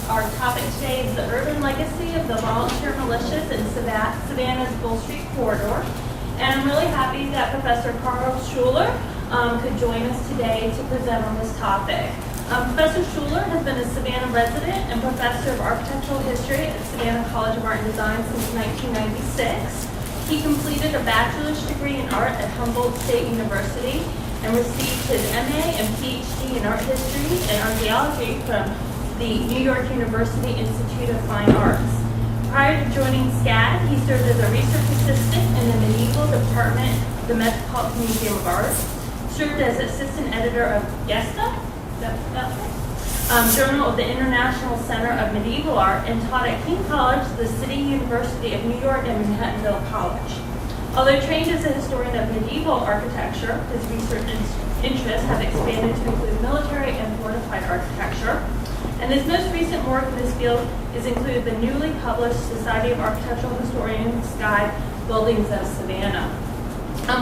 Our topic today is the urban legacy of the volunteer militias in Savannah's Bull Street corridor. And I'm really happy that Professor Karl Schuler could join us today to present on this topic. Professor Schuler has been a Savannah resident and professor of architectural history at Savannah College of Art and Design since 1996. He completed a bachelor's degree in art at Humboldt State University and received his MA and PhD in art history and archaeology from the New York University Institute of Fine Arts. Prior to joining SCAD, he served as a research assistant in the medieval department of the Metropolitan Museum of Art, served as assistant editor of Gesta, Journal of the International Center of Medieval Art, and taught at King College, the City University of New York, and Manhattanville College. Although trained as a historian of medieval architecture, his research interests have expanded to include military and fortified architecture. And his most recent work in this field is included the newly published Society of Architectural Historians Guide, Buildings of Savannah,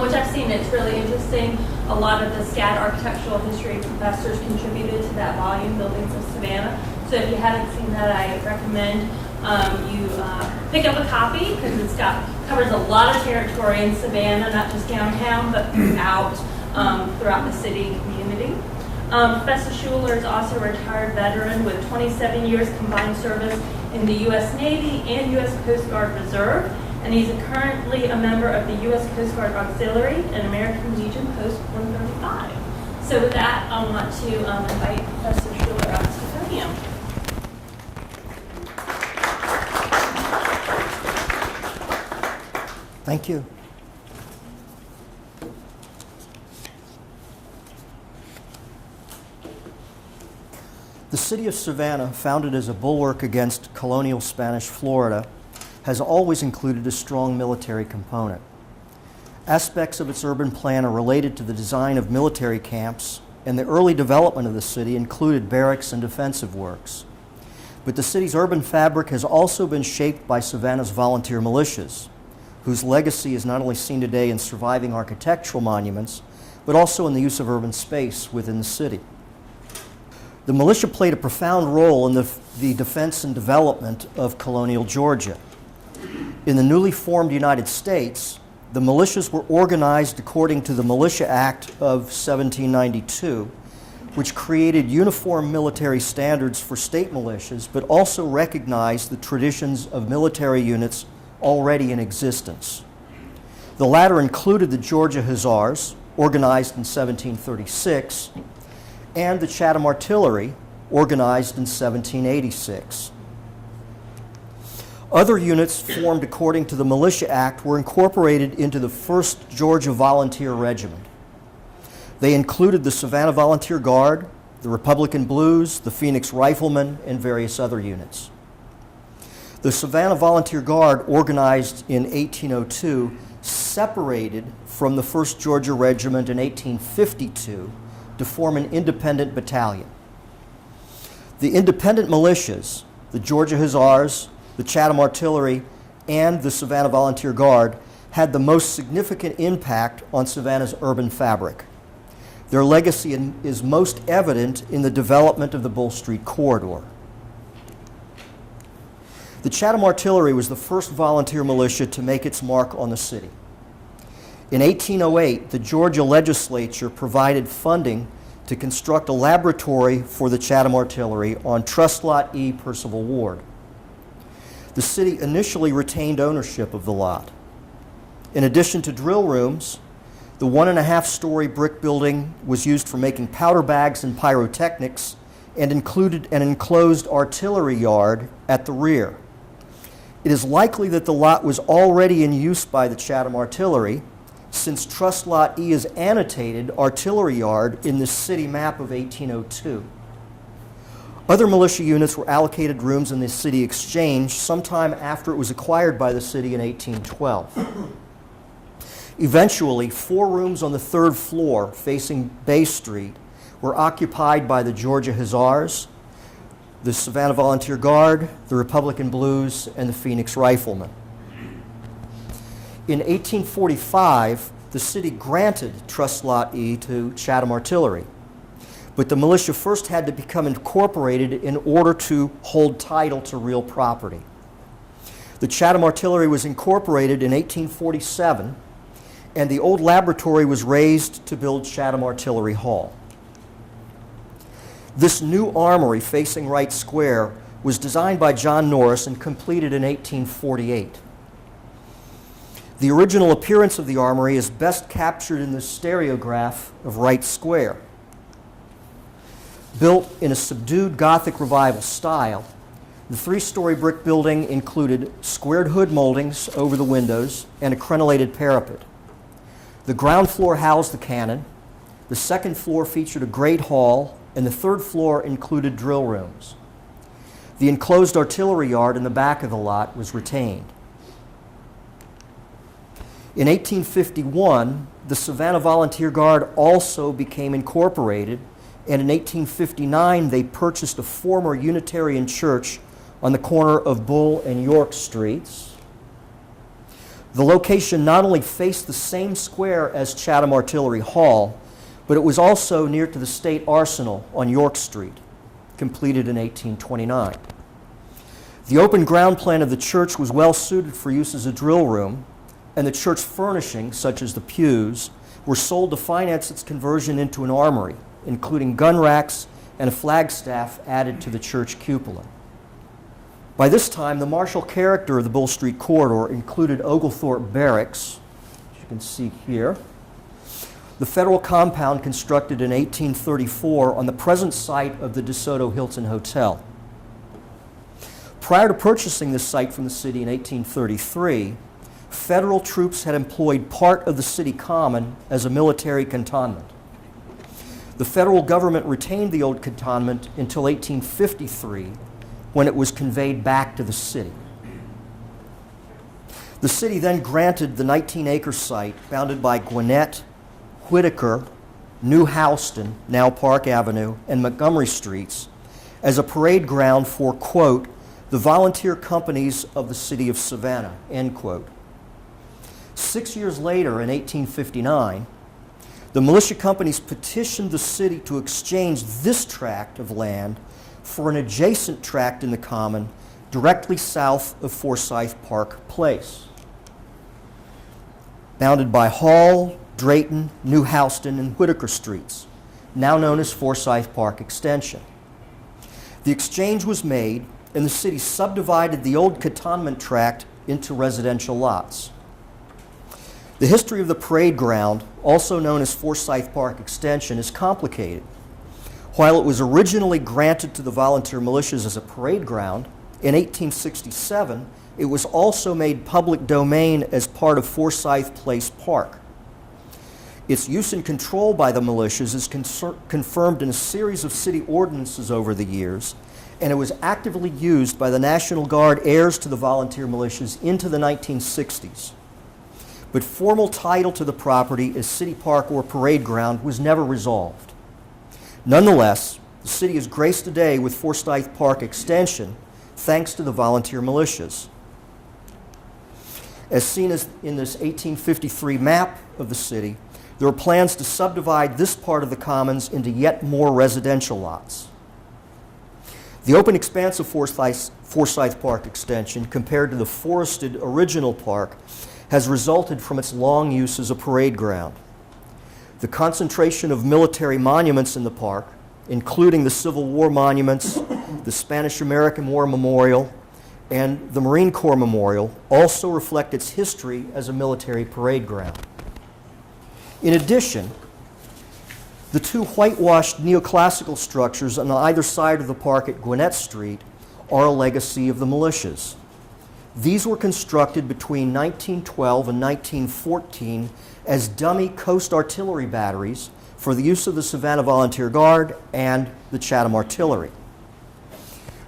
which I've seen. It's really interesting. A lot of the SCAD architectural history professors contributed to that volume, Buildings of Savannah. So if you haven't seen that, I recommend you pick up a copy, because it's covers a lot of territory in Savannah, not just downtown, but throughout the city and community. Professor Schuler is also a retired veteran with 27 years combined service in the U.S. Navy and U.S. Coast Guard Reserve, and he's currently a member of the U.S. Coast Guard Auxiliary and American Legion Post 135. So with that, I want to invite Professor Schuler up to the podium. Thank you. The city of Savannah, founded as a bulwark against colonial Spanish Florida, has always included a strong military component. Aspects of its urban plan are related to the design of military camps, and the early development of the city included barracks and defensive works. But the city's urban fabric has also been shaped by Savannah's volunteer militias, whose legacy is not only seen today in surviving architectural monuments, but also in the use of urban space within the city. The militia played a profound role in the defense and development of colonial Georgia. In the newly formed United States, the militias were organized according to the Militia Act of 1792, which created uniform military standards for state militias, but also recognized the traditions of military units already in existence. The latter included the Georgia Hussars, organized in 1736, and the Chatham Artillery, organized in 1786. Other units formed according to the Militia Act were incorporated into the 1st Georgia Volunteer Regiment. They included the Savannah Volunteer Guard, the Republican Blues, the Phoenix Riflemen, and various other units. The Savannah Volunteer Guard, organized in 1802, separated from the 1st Georgia Regiment in 1852 to form an independent battalion. The independent militias, the Georgia Hussars, the Chatham Artillery, and the Savannah Volunteer Guard, had the most significant impact on Savannah's urban fabric. Their legacy is most evident in the development of the Bull Street corridor. The Chatham Artillery was the first volunteer militia to make its mark on the city. In 1808, the Georgia legislature provided funding to construct a laboratory for the Chatham Artillery on Trust Lot E, Percival Ward. The city initially retained ownership of the lot. In addition to drill rooms, the 1.5-story brick building was used for making powder bags and pyrotechnics, and included an enclosed artillery yard at the rear. It is likely that the lot was already in use by the Chatham Artillery, since Trust Lot E is annotated artillery yard in the city map of 1802. Other militia units were allocated rooms in the city exchange sometime after it was acquired by the city in 1812. Eventually, 4 rooms on the 3rd floor facing Bay Street were occupied by the Georgia Hussars, the Savannah Volunteer Guard, the Republican Blues, and the Phoenix Riflemen. In 1845, the city granted Trust Lot E to Chatham Artillery, but the militia first had to become incorporated in order to hold title to real property. The Chatham Artillery was incorporated in 1847, and the old laboratory was razed to build Chatham Artillery Hall. This new armory facing Wright Square was designed by John Norris and completed in 1848. The original appearance of the armory is best captured in the stereograph of Wright Square. Built in a subdued Gothic Revival style, the three-story brick building included squared hood moldings over the windows and a crenellated parapet. The ground floor housed the cannon, the second floor featured a great hall, and the third floor included drill rooms. The enclosed artillery yard in the back of the lot was retained. In 1851, the Savannah Volunteer Guard also became incorporated, and in 1859 they purchased a former Unitarian Church on the corner of Bull and York Streets. The location not only faced the same square as Chatham Artillery Hall, but it was also near to the State Arsenal on York Street, completed in 1829. The open ground plan of the church was well suited for use as a drill room, and the church furnishings, such as the pews, were sold to finance its conversion into an armory, including gun racks and a flagstaff added to the church cupola. By this time, the martial character of the Bull Street corridor included Oglethorpe Barracks, as you can see here, the federal compound constructed in 1834 on the present site of the DeSoto Hilton Hotel. Prior to purchasing this site from the city in 1833, federal troops had employed part of the city common as a military cantonment. The federal government retained the old cantonment until 1853, when it was conveyed back to the city. The city then granted the 19-acre site bounded by Gwinnett, Whitaker, New Houston, now Park Avenue, and Montgomery Streets as a parade ground for, quote, the volunteer companies of the city of Savannah, end quote. 6 years later, in 1859, the militia companies petitioned the city to exchange this tract of land for an adjacent tract in the common directly south of Forsyth Park Place, bounded by Hall, Drayton, New Houston, and Whitaker Streets, now known as Forsyth Park Extension. The exchange was made, and the city subdivided the old cantonment tract into residential lots. The history of the parade ground, also known as Forsyth Park Extension, is complicated. While it was originally granted to the volunteer militias as a parade ground, in 1867 it was also made public domain as part of Forsyth Place Park. Its use and control by the militias is confirmed in a series of city ordinances over the years, and it was actively used by the National Guard heirs to the volunteer militias into the 1960s. But formal title to the property as city park or parade ground was never resolved. Nonetheless, the city is graced today with Forsyth Park Extension thanks to the volunteer militias. As seen in this 1853 map of the city, there are plans to subdivide this part of the commons into yet more residential lots. The open expanse of Forsyth Park Extension, compared to the forested original park, has resulted from its long use as a parade ground. The concentration of military monuments in the park, including the Civil War monuments, the Spanish-American War Memorial, and the Marine Corps Memorial, also reflect its history as a military parade ground. In addition, the two whitewashed neoclassical structures on either side of the park at Gwinnett Street are a legacy of the militias. These were constructed between 1912 and 1914 as dummy coast artillery batteries for the use of the Savannah Volunteer Guard and the Chatham Artillery.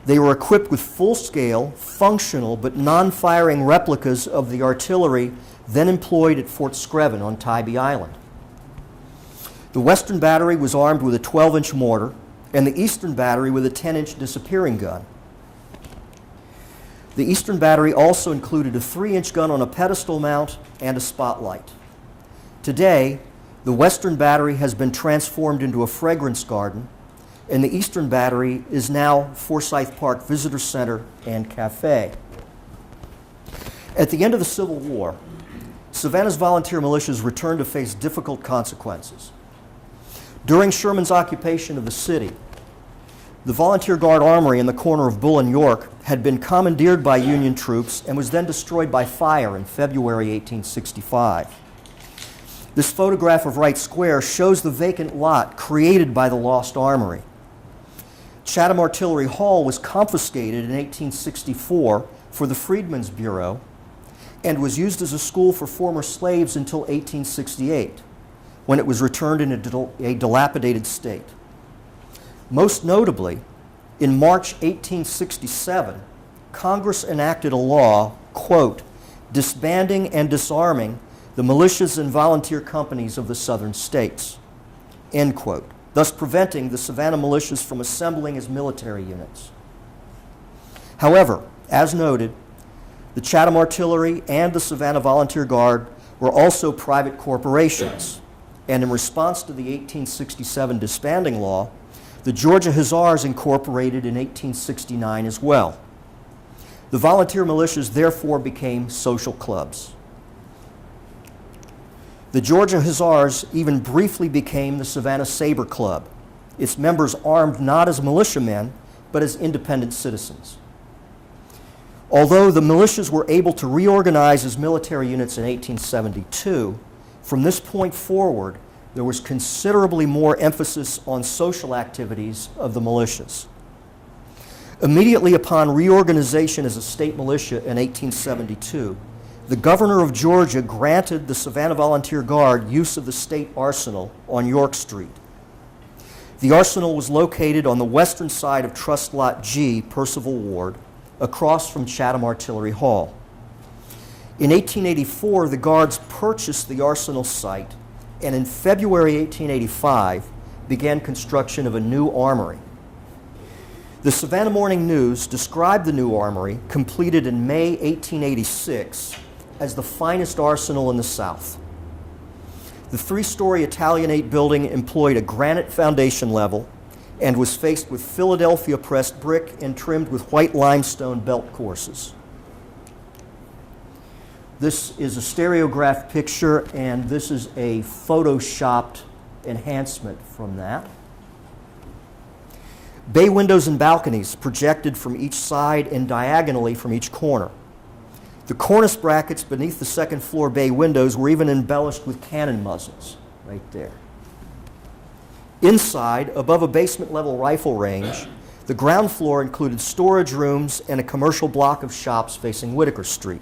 They were equipped with full-scale, functional, but non-firing replicas of the artillery then employed at Fort Screven on Tybee Island. The western battery was armed with a 12-inch mortar, and the eastern battery with a 10-inch disappearing gun. The eastern battery also included a 3-inch gun on a pedestal mount and a spotlight. Today, the western battery has been transformed into a fragrance garden and the eastern battery is now Forsyth Park Visitor Center and Cafe. At the end of the Civil War, Savannah's volunteer militias returned to face difficult consequences. During Sherman's occupation of the city, the Volunteer Guard Armory in the corner of Bull and York had been commandeered by Union troops and was then destroyed by fire in February 1865. This photograph of Wright Square shows the vacant lot created by the lost armory. Chatham Artillery Hall was confiscated in 1864 for the Freedmen's Bureau and was used as a school for former slaves until 1868, when it was returned in a dilapidated state. Most notably, in March 1867, Congress enacted a law, quote, disbanding and disarming the militias and volunteer companies of the southern states, end quote, thus preventing the Savannah militias from assembling as military units. However, as noted, the Chatham Artillery and the Savannah Volunteer Guard were also private corporations, and in response to the 1867 disbanding law, the Georgia Hussars incorporated in 1869 as well. The volunteer militias therefore became social clubs. The Georgia Hussars even briefly became the Savannah Sabre Club, its members armed not as militiamen, but as independent citizens. Although the militias were able to reorganize as military units in 1872, from this point forward, there was considerably more emphasis on social activities of the militias. Immediately upon reorganization as a state militia in 1872, the governor of Georgia granted the Savannah Volunteer Guard use of the state arsenal on York Street. The arsenal was located on the western side of Trust Lot G, Percival Ward, across from Chatham Artillery Hall. In 1884, the Guards purchased the arsenal site, and in February 1885 began construction of a new armory. The Savannah Morning News described the new armory, completed in May 1886, as the finest arsenal in the South. The three-story Italianate building employed a granite foundation level and was faced with Philadelphia pressed brick and trimmed with white limestone belt courses. This is a stereographed picture, and this is a photoshopped enhancement from that. Bay windows and balconies projected from each side and diagonally from each corner. The cornice brackets beneath the second floor bay windows were even embellished with cannon muzzles right there. Inside, above a basement level rifle range, the ground floor included storage rooms and a commercial block of shops facing Whitaker Street.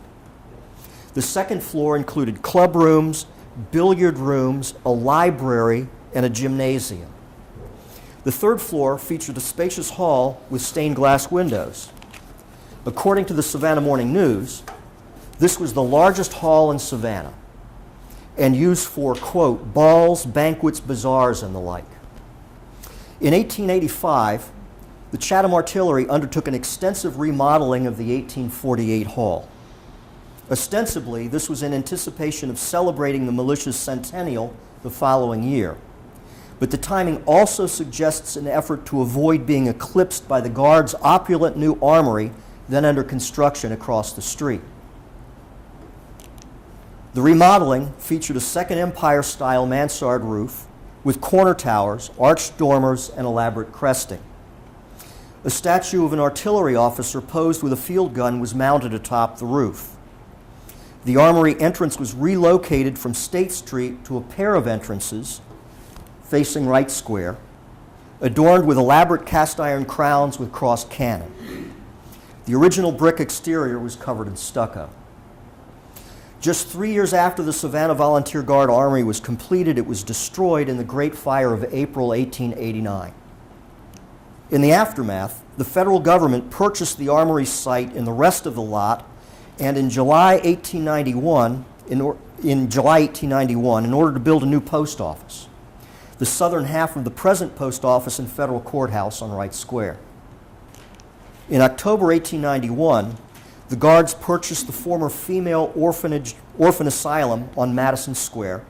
The second floor included club rooms, billiard rooms, a library, and a gymnasium. The third floor featured a spacious hall with stained glass windows. According to the Savannah Morning News, this was the largest hall in Savannah and used for, quote, balls, banquets, bazaars, and the like. In 1885, the Chatham Artillery undertook an extensive remodeling of the 1848 hall. Ostensibly, this was in anticipation of celebrating the militia's centennial the following year. But the timing also suggests an effort to avoid being eclipsed by the Guard's opulent new armory then under construction across the street. The remodeling featured a Second Empire-style mansard roof with corner towers, arched dormers, and elaborate cresting. A statue of an artillery officer posed with a field gun was mounted atop the roof. The armory entrance was relocated from State Street to a pair of entrances facing Wright Square, adorned with elaborate cast iron crowns with crossed cannon. The original brick exterior was covered in stucco. Just 3 years after the Savannah Volunteer Guard Armory was completed, it was destroyed in the Great Fire of April 1889. In the aftermath, the federal government purchased the armory site and the rest of the lot, and in July 1891, in order to build a new post office, the southern half of the present post office and federal courthouse on Wright Square. In October 1891, the Guards purchased the former female orphan asylum on Madison Square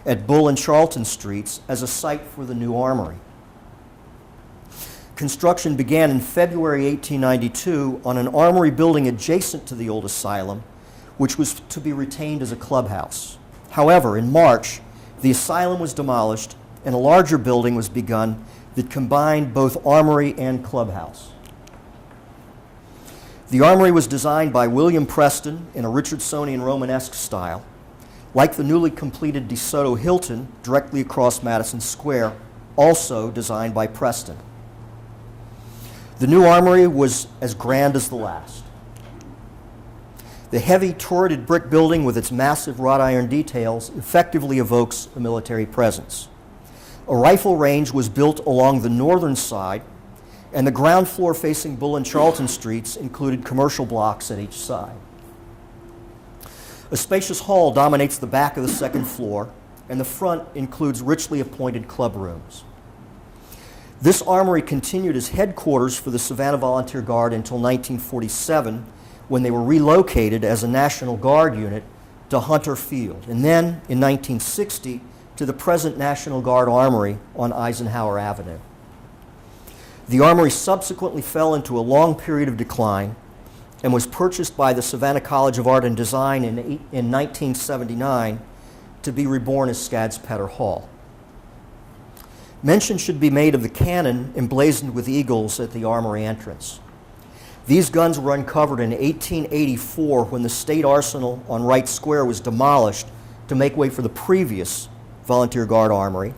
at Bull and Charlton Streets as a site for the new armory. Construction began in February 1892 on an armory building adjacent to the old asylum, which was to be retained as a clubhouse. However, in March, the asylum was demolished and a larger building was begun that combined both armory and clubhouse. The armory was designed by William Preston in a Richardsonian Romanesque style. Like the newly completed DeSoto Hilton directly across Madison Square, also designed by Preston. The new armory was as grand as the last. The heavy turreted brick building with its massive wrought iron details effectively evokes a military presence. A rifle range was built along the northern side, and the ground floor facing Bull and Charlton Streets included commercial blocks at each side. A spacious hall dominates the back of the second floor, and the front includes richly appointed club rooms. This armory continued as headquarters for the Savannah Volunteer Guard until 1947, when they were relocated as a National Guard unit to Hunter Field, and then in 1960 to the present National Guard Armory on Eisenhower Avenue. The armory subsequently fell into a long period of decline and was purchased by the Savannah College of Art and Design in 1979 to be reborn as SCAD's Petter Hall. Mention should be made of the cannon emblazoned with eagles at the armory entrance. These guns were uncovered in 1884 when the State Arsenal on Wright Square was demolished to make way for the previous Volunteer Guard Armory,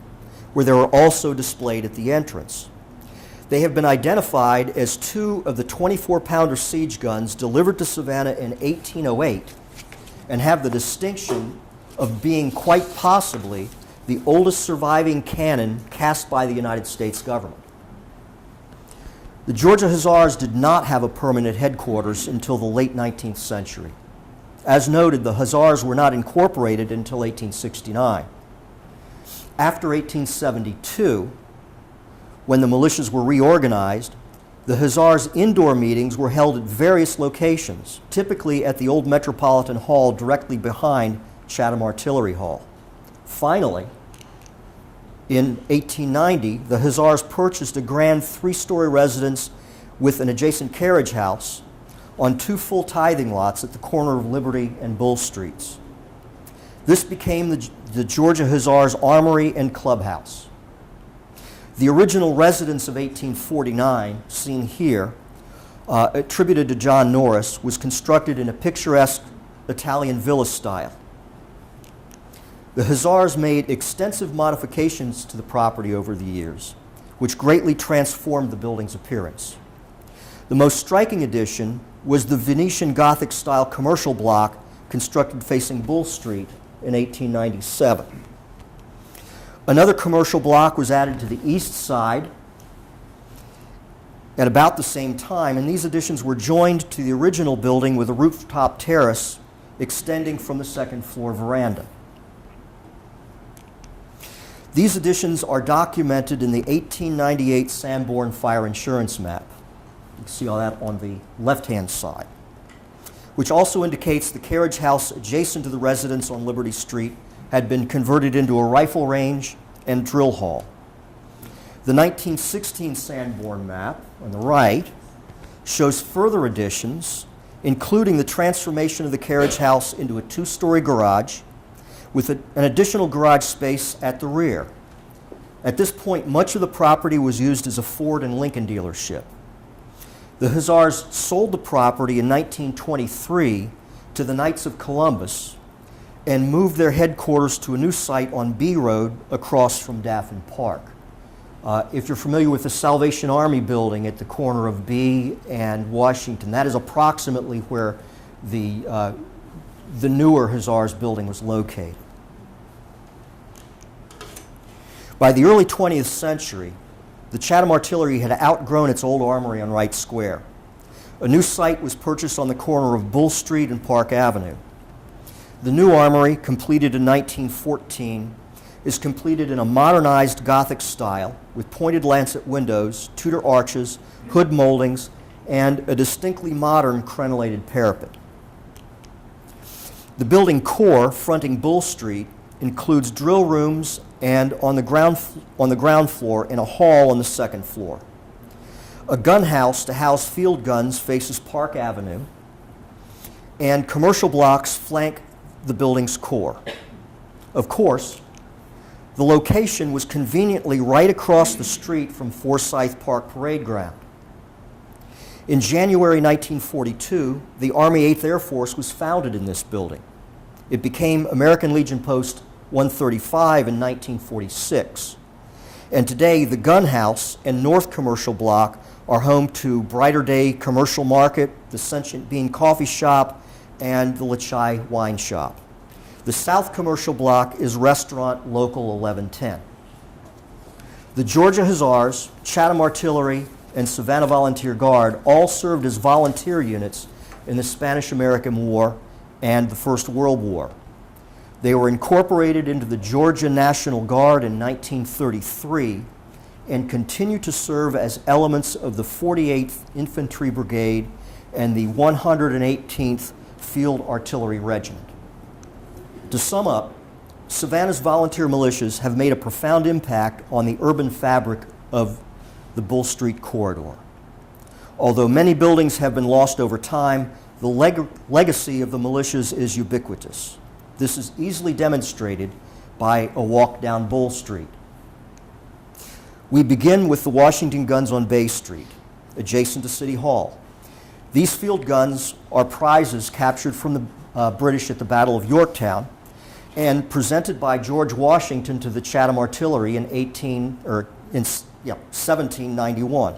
where they were also displayed at the entrance. They have been identified as two of the 24-pounder siege guns delivered to Savannah in 1808 and have the distinction of being quite possibly the oldest surviving cannon cast by the United States government. The Georgia Hussars did not have a permanent headquarters until the late 19th century. As noted, the Hussars were not incorporated until 1869. After 1872, when the militias were reorganized, the Hussars' indoor meetings were held at various locations, typically at the old Metropolitan Hall directly behind Chatham Artillery Hall. Finally, in 1890, the Hussars purchased a grand three-story residence with an adjacent carriage house on two full tithing lots at the corner of Liberty and Bull Streets. This became the Georgia Hussars Armory and Clubhouse. The original residence of 1849, seen here, attributed to John Norris, was constructed in a picturesque Italian villa style. The Hussars made extensive modifications to the property over the years, which greatly transformed the building's appearance. The most striking addition was the Venetian Gothic-style commercial block constructed facing Bull Street in 1897. Another commercial block was added to the east side at about the same time, and these additions were joined to the original building with a rooftop terrace extending from the second floor veranda. These additions are documented in the 1898 Sanborn Fire Insurance Map. You can see all that on the left-hand side, which also indicates the carriage house adjacent to the residence on Liberty Street had been converted into a rifle range and drill hall. The 1916 Sanborn map on the right shows further additions, including the transformation of the carriage house into a two-story garage with an additional garage space at the rear. At this point, much of the property was used as a Ford and Lincoln dealership. The Hussars sold the property in 1923 to the Knights of Columbus and moved their headquarters to a new site on B Road across from Daffin Park. If you're familiar with the Salvation Army building at the corner of B and Washington, that is approximately where the newer Hussars building was located. By the early 20th century, the Chatham Artillery had outgrown its old armory on Wright Square. A new site was purchased on the corner of Bull Street and Park Avenue. The new armory, completed in 1914, is completed in a modernized Gothic style with pointed lancet windows, Tudor arches, hood moldings, and a distinctly modern crenellated parapet. The building core, fronting Bull Street, includes drill rooms and on the ground floor and a hall on the second floor. A gun house to house field guns faces Park Avenue, and commercial blocks flank the building's core. Of course, the location was conveniently right across the street from Forsyth Park Parade Ground. In January 1942, the Army 8th Air Force was founded in this building. It became American Legion Post 135 in 1946. And today, the gun house and North Commercial Block are home to Brighter Day Commercial Market, the Sentient Bean Coffee Shop, and the Lachai Wine Shop. The South Commercial Block is Restaurant Local 1110. The Georgia Hussars, Chatham Artillery, and Savannah Volunteer Guard all served as volunteer units in the Spanish-American War and the First World War. They were incorporated into the Georgia National Guard in 1933 and continue to serve as elements of the 48th Infantry Brigade and the 118th Field Artillery Regiment. To sum up, Savannah's volunteer militias have made a profound impact on the urban fabric of the Bull Street corridor. Although many buildings have been lost over time, the legacy of the militias is ubiquitous. This is easily demonstrated by a walk down Bull Street. We begin with the Washington guns on Bay Street, adjacent to City Hall. These field guns are prizes captured from the British at the Battle of Yorktown and presented by George Washington to the Chatham Artillery in 1791.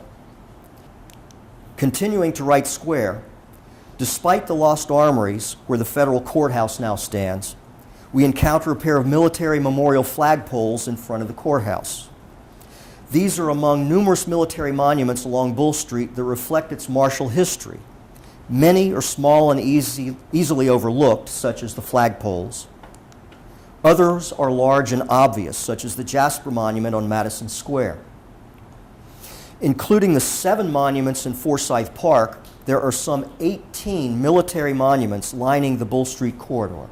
Continuing to Wright Square, despite the lost armories where the federal courthouse now stands, we encounter a pair of military memorial flagpoles in front of the courthouse. These are among numerous military monuments along Bull Street that reflect its martial history. Many are small and easily overlooked, such as the flagpoles. Others are large and obvious, such as the Jasper Monument on Madison Square. Including the 7 monuments in Forsyth Park, there are some 18 military monuments lining the Bull Street corridor.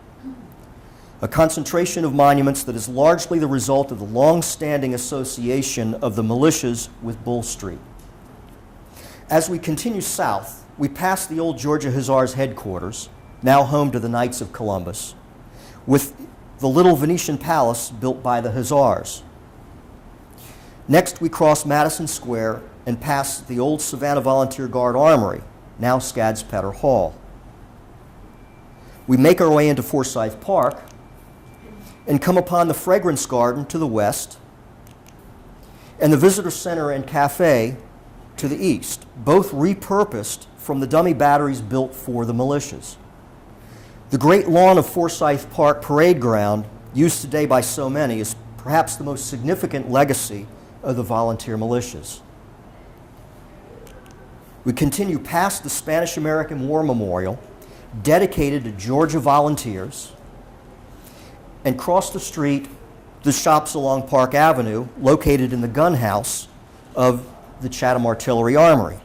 A concentration of monuments that is largely the result of the long-standing association of the militias with Bull Street. As we continue south, we pass the old Georgia Hussars headquarters, now home to the Knights of Columbus, with the little Venetian palace built by the Hussars. Next, we cross Madison Square and pass the old Savannah Volunteer Guard Armory, now SCAD's Petter Hall. We make our way into Forsyth Park and come upon the Fragrance Garden to the west and the Visitor Center and Cafe to the east, both repurposed from the dummy batteries built for the militias. The great lawn of Forsyth Park Parade Ground, used today by so many, is perhaps the most significant legacy of the volunteer militias. We continue past the Spanish-American War Memorial, dedicated to Georgia volunteers, and cross the street, the shops along Park Avenue, located in the gun house of the Chatham Artillery Armory.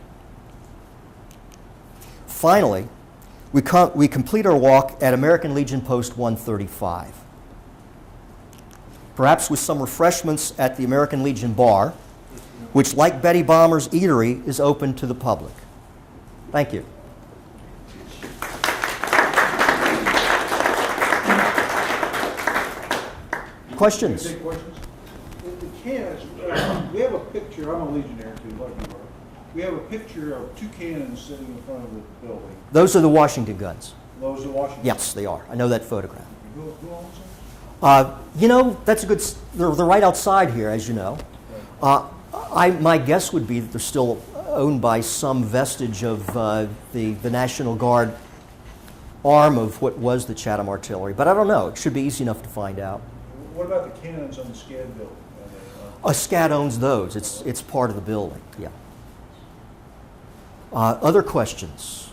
Finally, we complete our walk at American Legion Post 135. Perhaps with some refreshments at the American Legion Bar, which, like Betty Bomber's Eatery, is open to the public. Thank you. Questions? Big questions? The cannons, we have a picture, I'm a Legionnaire too, like you are. We have a picture of 2 cannons sitting in front of the building. Those are the Washington guns. Those are Washington? Yes, they are. I know that photograph. Who owns them? You know, that's a good, they're right outside here, as you know. My guess would be that they're still owned by some vestige of the National Guard arm of what was the Chatham Artillery, but I don't know. It should be easy enough to find out. What about the cannons on the SCAD building? SCAD owns those. It's part of the building, yeah. Other questions?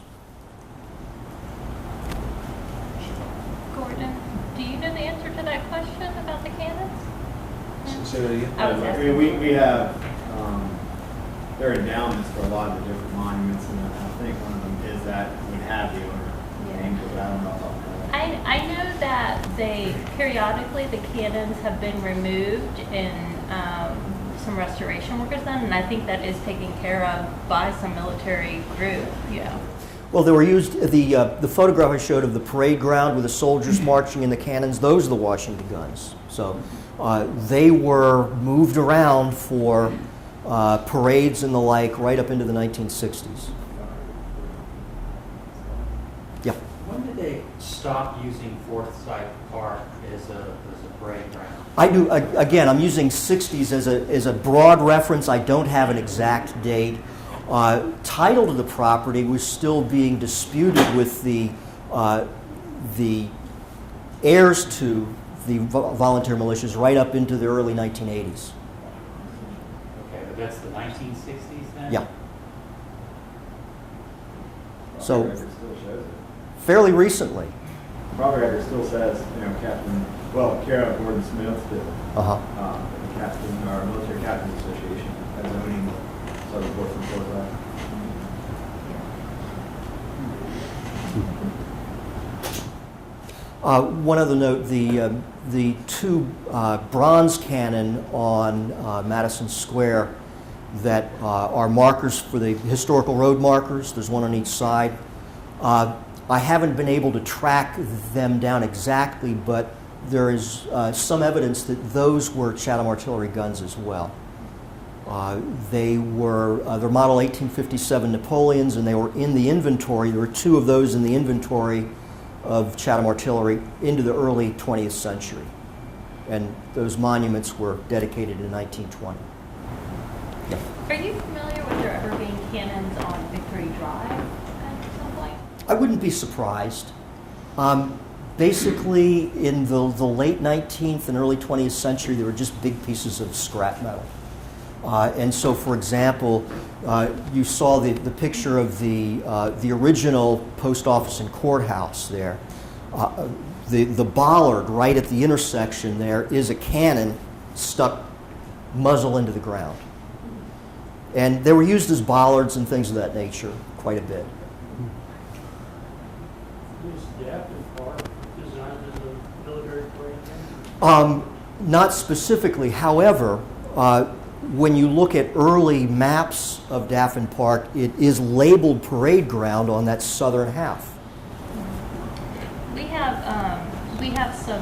Gordon, do you know the answer to that question about the cannons? Say that again? I was I asking. mean, we have, there are endowments for a lot of the different monuments, and I think one of them is that would have the owner name, but I don't know. I know that they periodically the cannons have been removed in some restoration work is done, and I think that is taken care of by some military group, Well, they were used, the photograph I showed of the parade ground with the soldiers marching and the cannons, those are the Washington guns. So they were moved around for parades and the like right up into the 1960s. Yeah. When did they stop using Forsyth Park as a parade ground? I do, again, I'm using 60s as a broad reference. I don't have an exact date. Title to the property was still being disputed with the heirs to the volunteer militias right up into the early 1980s. Okay, but that's the 1960s then? Yeah. Property So record still shows it. fairly recently. Property record still says, Kara Gordon Smith, the captain, our Military Captains Association, as owning Southern Forth and Forsyth. One other note, the two bronze cannon on Madison Square that are markers for the historical road markers, there's one on each side. I haven't been able to track them down exactly, but there is some evidence that those were Chatham artillery guns as well. They're model 1857 Napoleons, and they were in the inventory. There were two of those in the inventory of Chatham artillery into the early 20th century. And those monuments were dedicated in 1920. Yeah. Are you familiar with there ever being cannons on Victory Drive at some point? I wouldn't be surprised. Basically, in the late 19th and early 20th century, there were just big pieces of scrap metal. And so, for example, you saw the picture of the original post office and courthouse there. The bollard right at the intersection there is a cannon stuck muzzle into the ground. And they were used as bollards and things of that nature quite a bit. Was Daphne Park designed as a military parade? Not specifically. However, when you look at early maps of Daffin Park, it is labeled parade ground on that southern half. We have some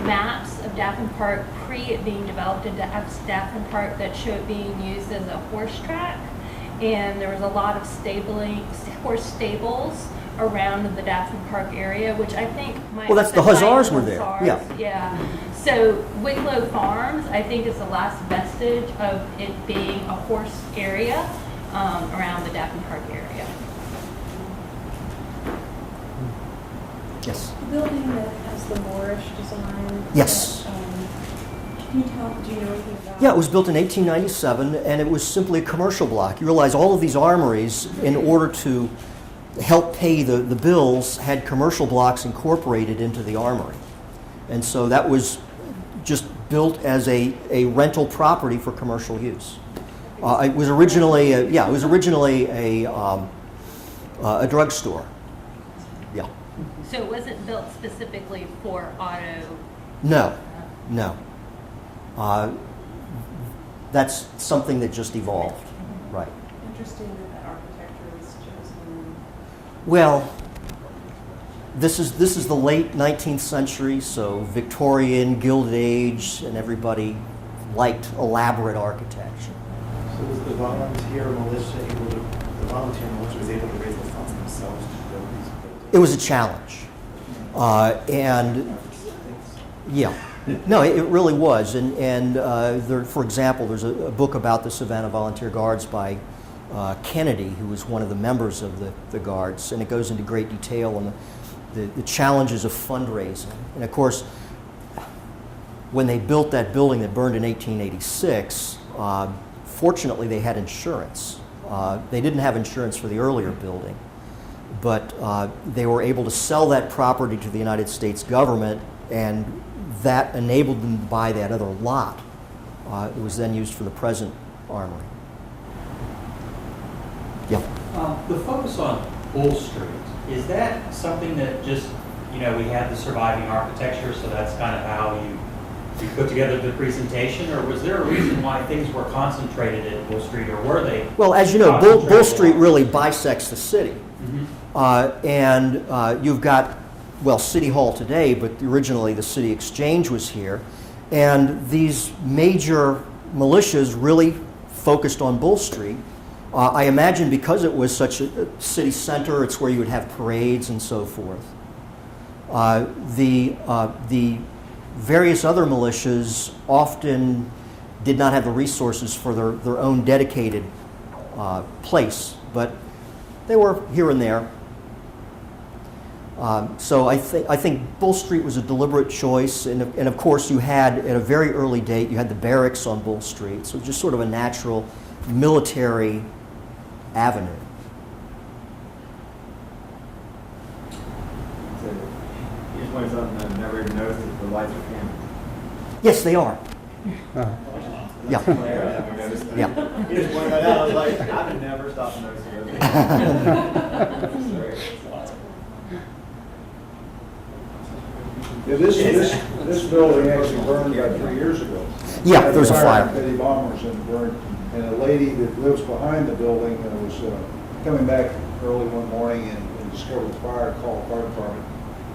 maps of Daffin Park pre it being developed into Daffin Park that show it being used as a horse track, and there was a lot of horse stables around the Daffin Park area, which I think might. Well, that's the Hussars were there. Yeah. Yeah. So Wicklow Farms, I think, is the last vestige of it being a horse area around the Daffin Park area. Yes. The building that has the Moorish design. Yes. Can you tell, do you know anything about? Yeah, it was built in 1897, and it was simply a commercial block. You realize all of these armories, in order to help pay the bills, had commercial blocks incorporated into the armory. And so that was just built as a rental property for commercial use. It was originally a drugstore. Yeah. So it wasn't built specifically for auto. No. That's something that just evolved. Right. Interesting that architecture was chosen. Well, this is the late 19th century, so Victorian, Gilded Age, and everybody liked elaborate architecture. So was the volunteer militia able to raise the funds themselves to build these buildings? It was a challenge. And yeah, no, it really was. And there, for example, there's a book about the Savannah Volunteer Guards by Kennedy, who was one of the members of the Guards, and it goes into great detail on the challenges of fundraising. And of course, when they built that building that burned in 1886, fortunately they had insurance. They didn't have insurance for the earlier building, but they were able to sell that property to the United States government, and that enabled them to buy that other lot. It was then used for the present armory. Yeah. The focus on Bull Street, is that something that just, we have the surviving architecture, so that's kind of how you You put together the presentation, or was there a reason why things were concentrated at Bull Street, or were they? Well, as you know, Bull Street really bisects the city. Mhm. You've got, well, City Hall today, but originally the City Exchange was here. And these major militias really focused on Bull Street. I imagine because it was such a city center, it's where you would have parades and so forth. The various other militias often did not have the resources for their own dedicated place, but they were here and there. So I think Bull Street was a deliberate choice, and of course you had, at a very early date, you had the barracks on Bull Street, so just sort of a natural military avenue. So, you just pointed something I've never even noticed is the lights are camera. Yes, they are. Yeah. I've never noticed that. Yeah. You just pointed that out, I was like, I've never stopped noticing those. Sorry. Yeah, this building actually burned about 3 years ago. Yeah, there was a fire. Petty bombers and burned, and a lady that lives behind the building was coming back early one morning and discovered the fire, called the fire department,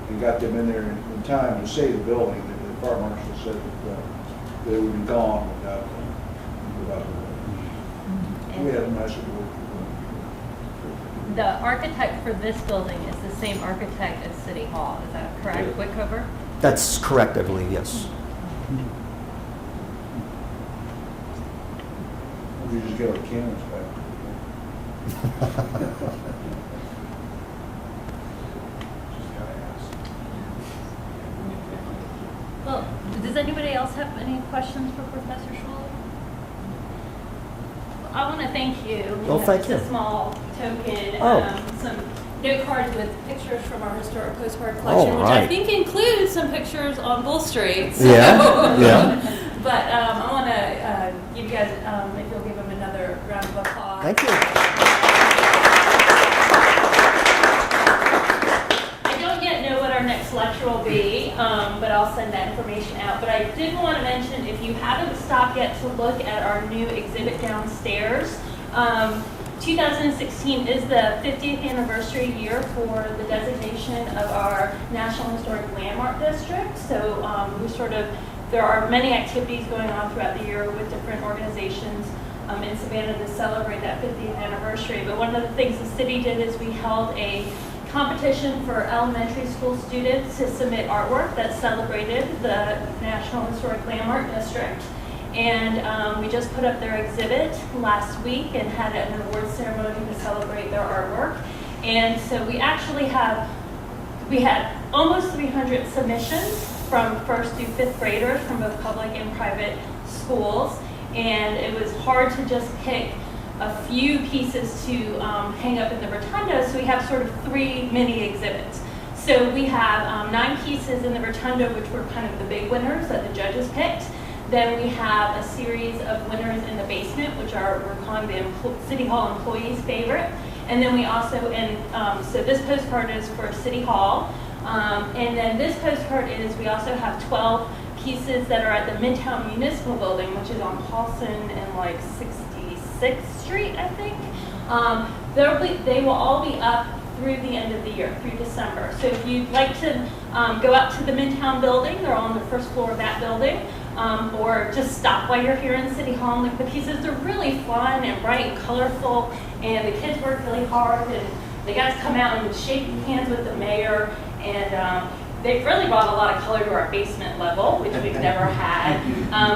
and got them in there in time to save the building. The fire marshal said that it would be gone without we had a massive work. The architect for this building is the same architect as City Hall, is that correct, Wickover? That's correct, I believe, yes. We just get our cannons back. Well, does anybody else have any questions for Professor Schuler? I want to thank you. Well, thank Just you. a small token, Oh. some note cards with pictures from our historic postcard collection, Oh, which I right. think includes some pictures on Bull Street. So. Yeah, yeah. But I want to give you guys, if you'll give them another round of applause. Thank you. I don't yet know what our next lecture will be, but I'll send that information out. But I did want to mention, if you haven't stopped yet to look at our new exhibit downstairs, 2016 is the 50th anniversary year for the designation of our National Historic Landmark District. So there are many activities going on throughout the year with different organizations in Savannah to celebrate that 50th anniversary. But one of the things the city did is we held a competition for elementary school students to submit artwork that celebrated the National Historic Landmark District. And we just put up their exhibit last week and had an award ceremony to celebrate their artwork. And so we had almost 300 submissions from 1st through 5th graders from both public and private schools. And it was hard to just pick a few pieces to hang up in the rotunda, so we have sort of 3 mini exhibits. So we have 9 pieces in the rotunda, which were kind of the big winners that the judges picked. Then we have a series of winners in the basement, which we're calling the City Hall employees' favorite. And then we also, so this postcard is for City Hall. And then this postcard we also have 12 pieces that are at the Midtown Municipal Building, which is on Paulson and like 66th Street, I think. They will all be up through the end of the year, through December. So if you'd like to go out to the Midtown Building, they're on the first floor of that building. Or just stop while you're here in City Hall and look at the pieces. They're really fun and bright and colorful, and the kids work really hard, and the guys come out and shake hands with the mayor, and they've really brought a lot of color to our basement level, which we've never had.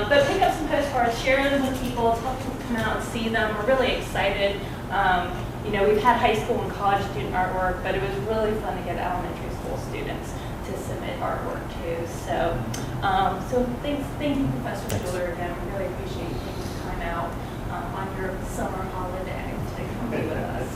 But pick up some postcards, share them with people, tell people to come out and see them. We're really excited. We've had high school and college student artwork, but it was really fun to get elementary school students to submit artwork too. So thank you, Professor Schuler, again. We really appreciate you taking the time out on your summer holiday to come be with us.